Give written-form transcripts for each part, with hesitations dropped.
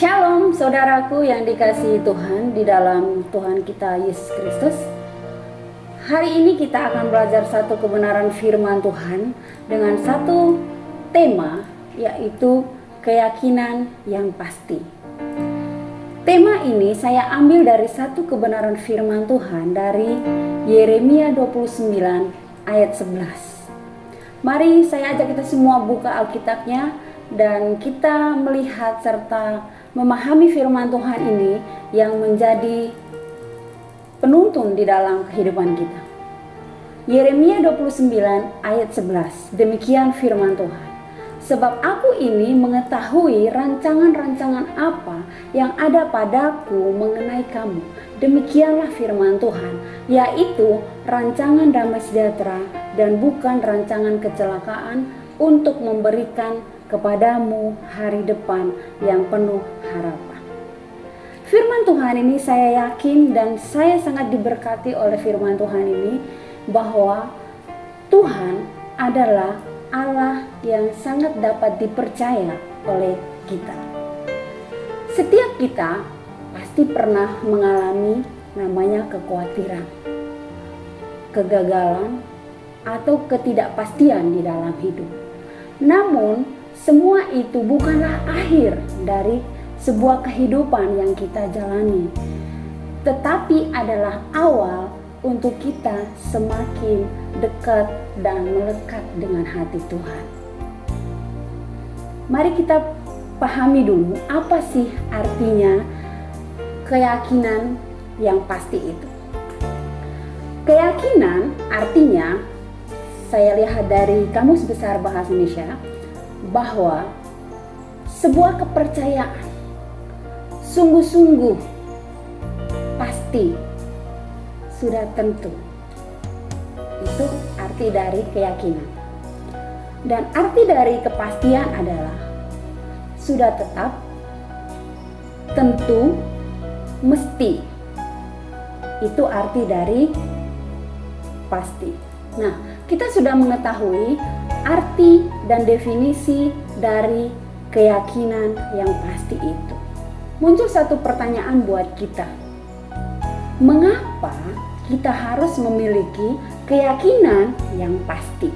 Shalom saudaraku yang dikasihi Tuhan di dalam Tuhan kita Yesus Kristus. Hari ini kita akan belajar satu kebenaran firman Tuhan dengan satu tema, yaitu keyakinan yang pasti. Tema ini saya ambil dari satu kebenaran firman Tuhan dari Yeremia 29 ayat 11. Mari saya ajak kita semua buka Alkitabnya dan kita melihat serta memahami firman Tuhan ini yang menjadi penuntun di dalam kehidupan kita. Yeremia 29 ayat 11, demikian firman Tuhan. Sebab aku ini mengetahui rancangan-rancangan apa yang ada padaku mengenai kamu. Demikianlah firman Tuhan, yaitu rancangan damai sejahtera dan bukan rancangan kecelakaan, untuk memberikan kepadamu hari depan yang penuh harapan. Firman Tuhan ini saya yakin dan saya sangat diberkati oleh firman Tuhan ini, bahwa Tuhan adalah Allah yang sangat dapat dipercaya oleh kita. Setiap kita pasti pernah mengalami namanya kekhawatiran, kegagalan, atau ketidakpastian di dalam hidup. Namun semua itu bukanlah akhir dari sebuah kehidupan yang kita jalani, tetapi adalah awal untuk kita semakin dekat dan melekat dengan hati Tuhan. Mari kita pahami dulu apa sih artinya keyakinan yang pasti itu. Keyakinan artinya, saya lihat dari Kamus Besar Bahasa Indonesia, bahwa sebuah kepercayaan sungguh-sungguh pasti, sudah tentu. Itu arti dari keyakinan. Dan arti dari kepastian adalah sudah tetap, tentu, mesti. Itu arti dari pasti. Nah, kita sudah mengetahui arti dan definisi dari keyakinan yang pasti itu. Muncul satu pertanyaan buat kita. Mengapa kita harus memiliki keyakinan yang pasti?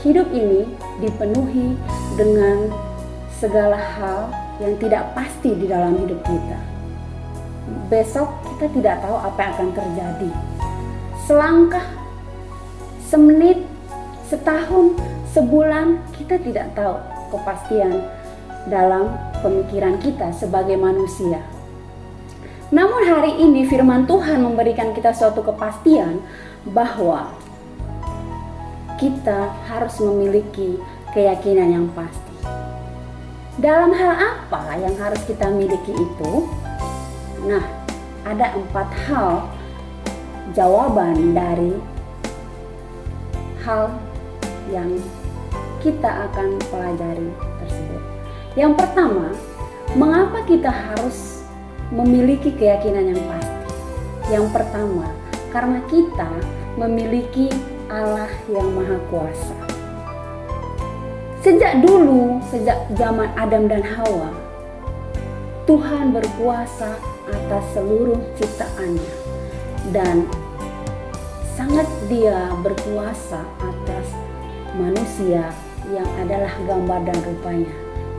Hidup ini dipenuhi dengan segala hal yang tidak pasti di dalam hidup kita. Besok kita tidak tahu apa yang akan terjadi. Selangkah, semenit, setahun, sebulan, kita tidak tahu kepastian dalam pemikiran kita sebagai manusia. Namun hari ini firman Tuhan memberikan kita suatu kepastian bahwa kita harus memiliki keyakinan yang pasti. Dalam hal apa yang harus kita miliki itu? Nah, ada 4 hal jawaban dari hal yang kita akan pelajari tersebut. Yang pertama, mengapa kita harus memiliki keyakinan yang pasti? Yang pertama, karena kita memiliki Allah yang Maha Kuasa. Sejak dulu, sejak zaman Adam dan Hawa, Tuhan berkuasa atas seluruh ciptaannya, dan sangat Dia berkuasa atas manusia yang adalah gambar dan rupanya.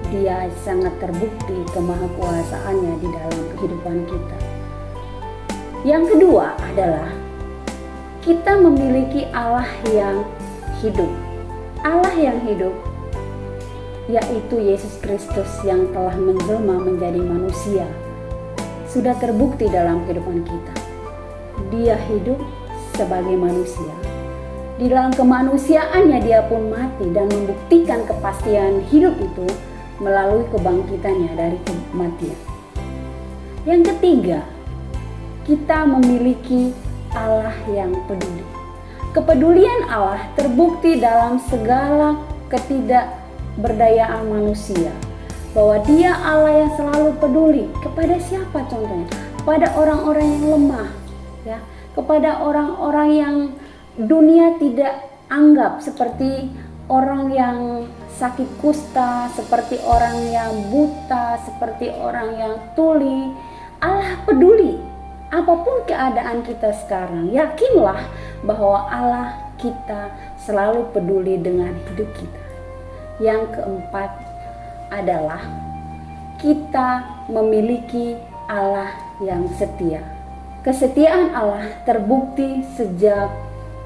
Dia sangat terbukti kemahakuasaannya di dalam kehidupan kita. Yang kedua adalah kita memiliki Allah yang hidup. Allah yang hidup, yaitu Yesus Kristus yang telah menjelma menjadi manusia, sudah terbukti dalam kehidupan kita. Dia hidup sebagai manusia. Di dalam kemanusiaannya dia pun mati dan membuktikan kepastian hidup itu melalui kebangkitannya dari kematian. Yang ketiga, kita memiliki Allah yang peduli. Kepedulian Allah terbukti dalam segala ketidakberdayaan manusia, bahwa Dia Allah yang selalu peduli kepada siapa contohnya? Kepada orang-orang yang lemah, ya, kepada orang-orang yang dunia tidak anggap seperti orang yang sakit kusta, seperti orang yang buta, seperti orang yang tuli. Allah peduli apapun keadaan kita sekarang. Yakinlah bahwa Allah kita selalu peduli dengan hidup kita. Yang keempat adalah kita memiliki Allah yang setia. Kesetiaan Allah terbukti sejak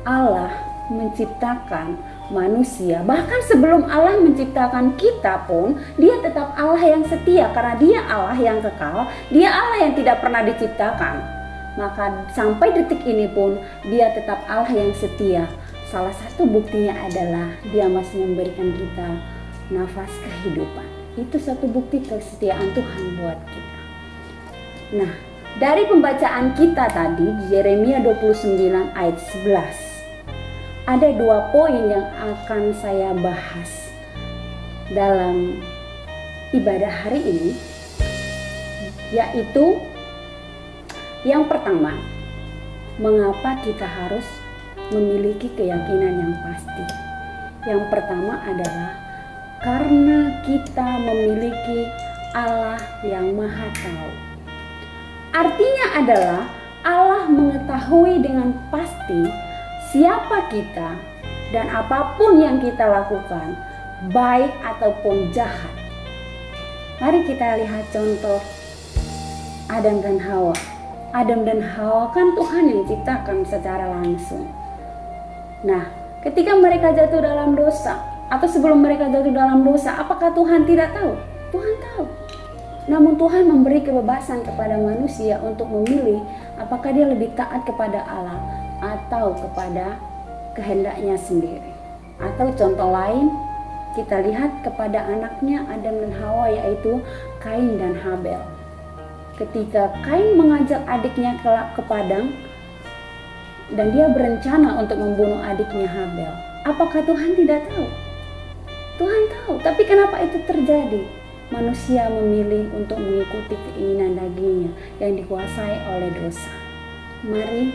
Allah menciptakan manusia. Bahkan sebelum Allah menciptakan kita pun, dia tetap Allah yang setia karena dia Allah yang kekal, dia Allah yang tidak pernah diciptakan. Maka sampai detik ini pun dia tetap Allah yang setia. Salah satu buktinya adalah dia masih memberikan kita nafas kehidupan. Itu satu bukti kesetiaan Tuhan buat kita. Nah, dari pembacaan kita tadi di Yeremia 29 ayat 11, ada 2 poin yang akan saya bahas dalam ibadah hari ini, yaitu yang pertama, mengapa kita harus memiliki keyakinan yang pasti. Yang pertama adalah karena kita memiliki Allah yang Maha Tahu. Artinya adalah Allah mengetahui dengan pasti siapa kita dan apapun yang kita lakukan, baik ataupun jahat. Mari kita lihat contoh Adam dan Hawa. Adam dan Hawa kan Tuhan yang ciptakan secara langsung. Nah, ketika mereka jatuh dalam dosa, atau sebelum mereka jatuh dalam dosa, apakah Tuhan tidak tahu? Tuhan tahu. Namun Tuhan memberi kebebasan kepada manusia untuk memilih apakah dia lebih taat kepada Allah atau kepada kehendaknya sendiri. Atau contoh lain, kita lihat kepada anaknya Adam dan Hawa, yaitu Kain dan Habel. Ketika Kain mengajak adiknya ke padang dan dia berencana untuk membunuh adiknya Habel, apakah Tuhan tidak tahu? Tuhan tahu, tapi kenapa itu terjadi? Manusia memilih untuk mengikuti keinginan dagingnya yang dikuasai oleh dosa. Mari,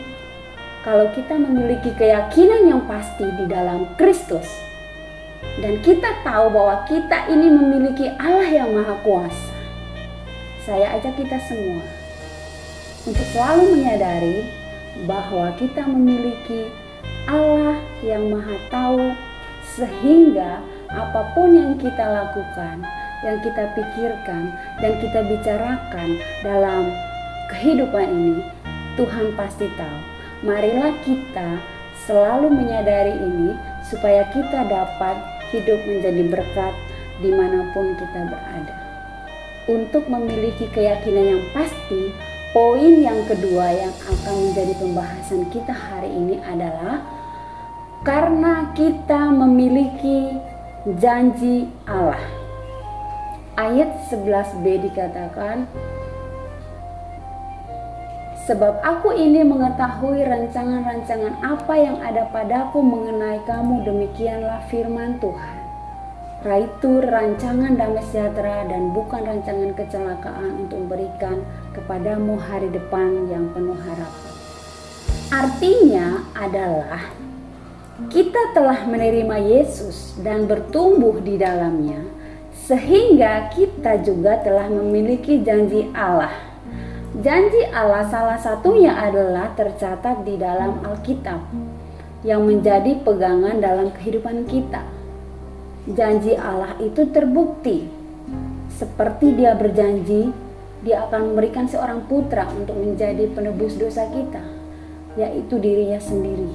kalau kita memiliki keyakinan yang pasti di dalam Kristus, dan kita tahu bahwa kita ini memiliki Allah yang Maha Kuasa, saya ajak kita semua untuk selalu menyadari bahwa kita memiliki Allah yang Maha Tahu, sehingga apapun yang kita lakukan, yang kita pikirkan, dan kita bicarakan dalam kehidupan ini, Tuhan pasti tahu. Marilah kita selalu menyadari ini supaya kita dapat hidup menjadi berkat dimanapun kita berada. Untuk memiliki keyakinan yang pasti, poin yang kedua yang akan menjadi pembahasan kita hari ini adalah karena kita memiliki janji Allah. Ayat 11b dikatakan, sebab aku ini mengetahui rancangan-rancangan apa yang ada padaku mengenai kamu, demikianlah firman Tuhan. Yaitu rancangan damai sejahtera dan bukan rancangan kecelakaan, untuk memberikan kepadamu hari depan yang penuh harapan. Artinya adalah kita telah menerima Yesus dan bertumbuh di dalamnya, sehingga kita juga telah memiliki janji Allah. Janji Allah salah satunya adalah tercatat di dalam Alkitab yang menjadi pegangan dalam kehidupan kita. Janji Allah itu terbukti seperti dia berjanji dia akan memberikan seorang putra untuk menjadi penebus dosa kita, yaitu dirinya sendiri.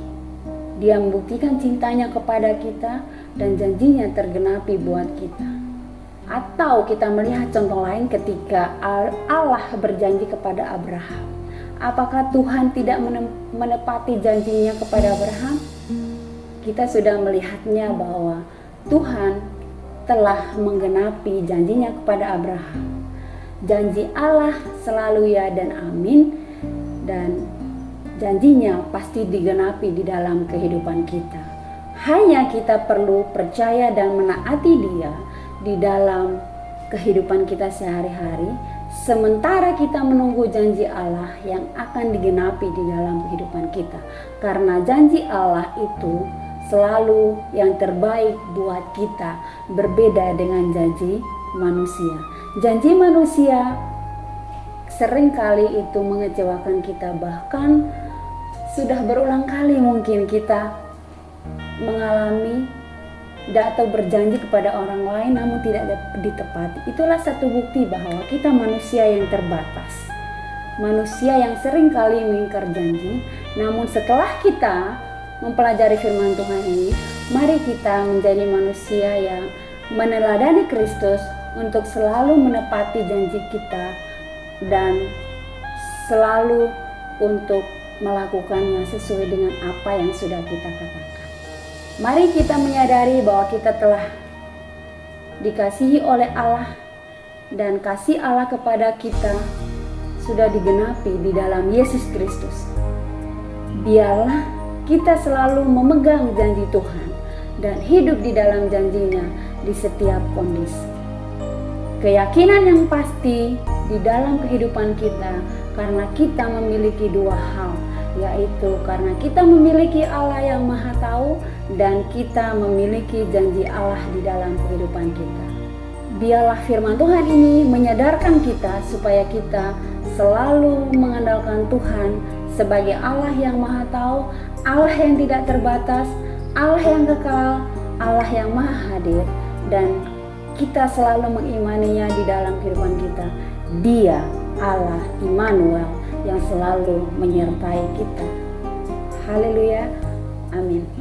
Dia membuktikan cintanya kepada kita dan janjinya tergenapi buat kita. Atau kita melihat contoh lain ketika Allah berjanji kepada Abraham. Apakah Tuhan tidak menepati janjinya kepada Abraham? Kita sudah melihatnya bahwa Tuhan telah menggenapi janjinya kepada Abraham. Janji Allah selalu ya dan amin, dan janjinya pasti digenapi di dalam kehidupan kita. Hanya kita perlu percaya dan menaati Dia di dalam kehidupan kita sehari-hari, sementara kita menunggu janji Allah yang akan digenapi di dalam kehidupan kita. Karena janji Allah itu selalu yang terbaik buat kita, berbeda dengan janji manusia. Janji manusia seringkali itu mengecewakan kita, bahkan sudah berulang kali mungkin kita mengalami atau berjanji kepada orang lain namun tidak ditepati. Itulah satu bukti bahwa kita manusia yang terbatas, manusia yang seringkali mengingkar janji. Namun setelah kita mempelajari firman Tuhan ini, mari kita menjadi manusia yang meneladani Kristus untuk selalu menepati janji kita dan selalu untuk melakukannya sesuai dengan apa yang sudah kita katakan. Mari kita menyadari bahwa kita telah dikasihi oleh Allah dan kasih Allah kepada kita sudah digenapi di dalam Yesus Kristus. Biarlah kita selalu memegang janji Tuhan dan hidup di dalam janjinya di setiap kondisi. Keyakinan yang pasti di dalam kehidupan kita karena kita memiliki dua hal, yaitu karena kita memiliki Allah yang Maha Tahu dan kita memiliki janji Allah di dalam kehidupan kita. Biarlah firman Tuhan ini menyadarkan kita supaya kita selalu mengandalkan Tuhan sebagai Allah yang Maha Tahu, Allah yang tidak terbatas, Allah yang kekal, Allah yang Maha Hadir, dan kita selalu mengimaninya di dalam kehidupan kita. Dia Allah Immanuel yang selalu menyertai kita. Haleluya, amin.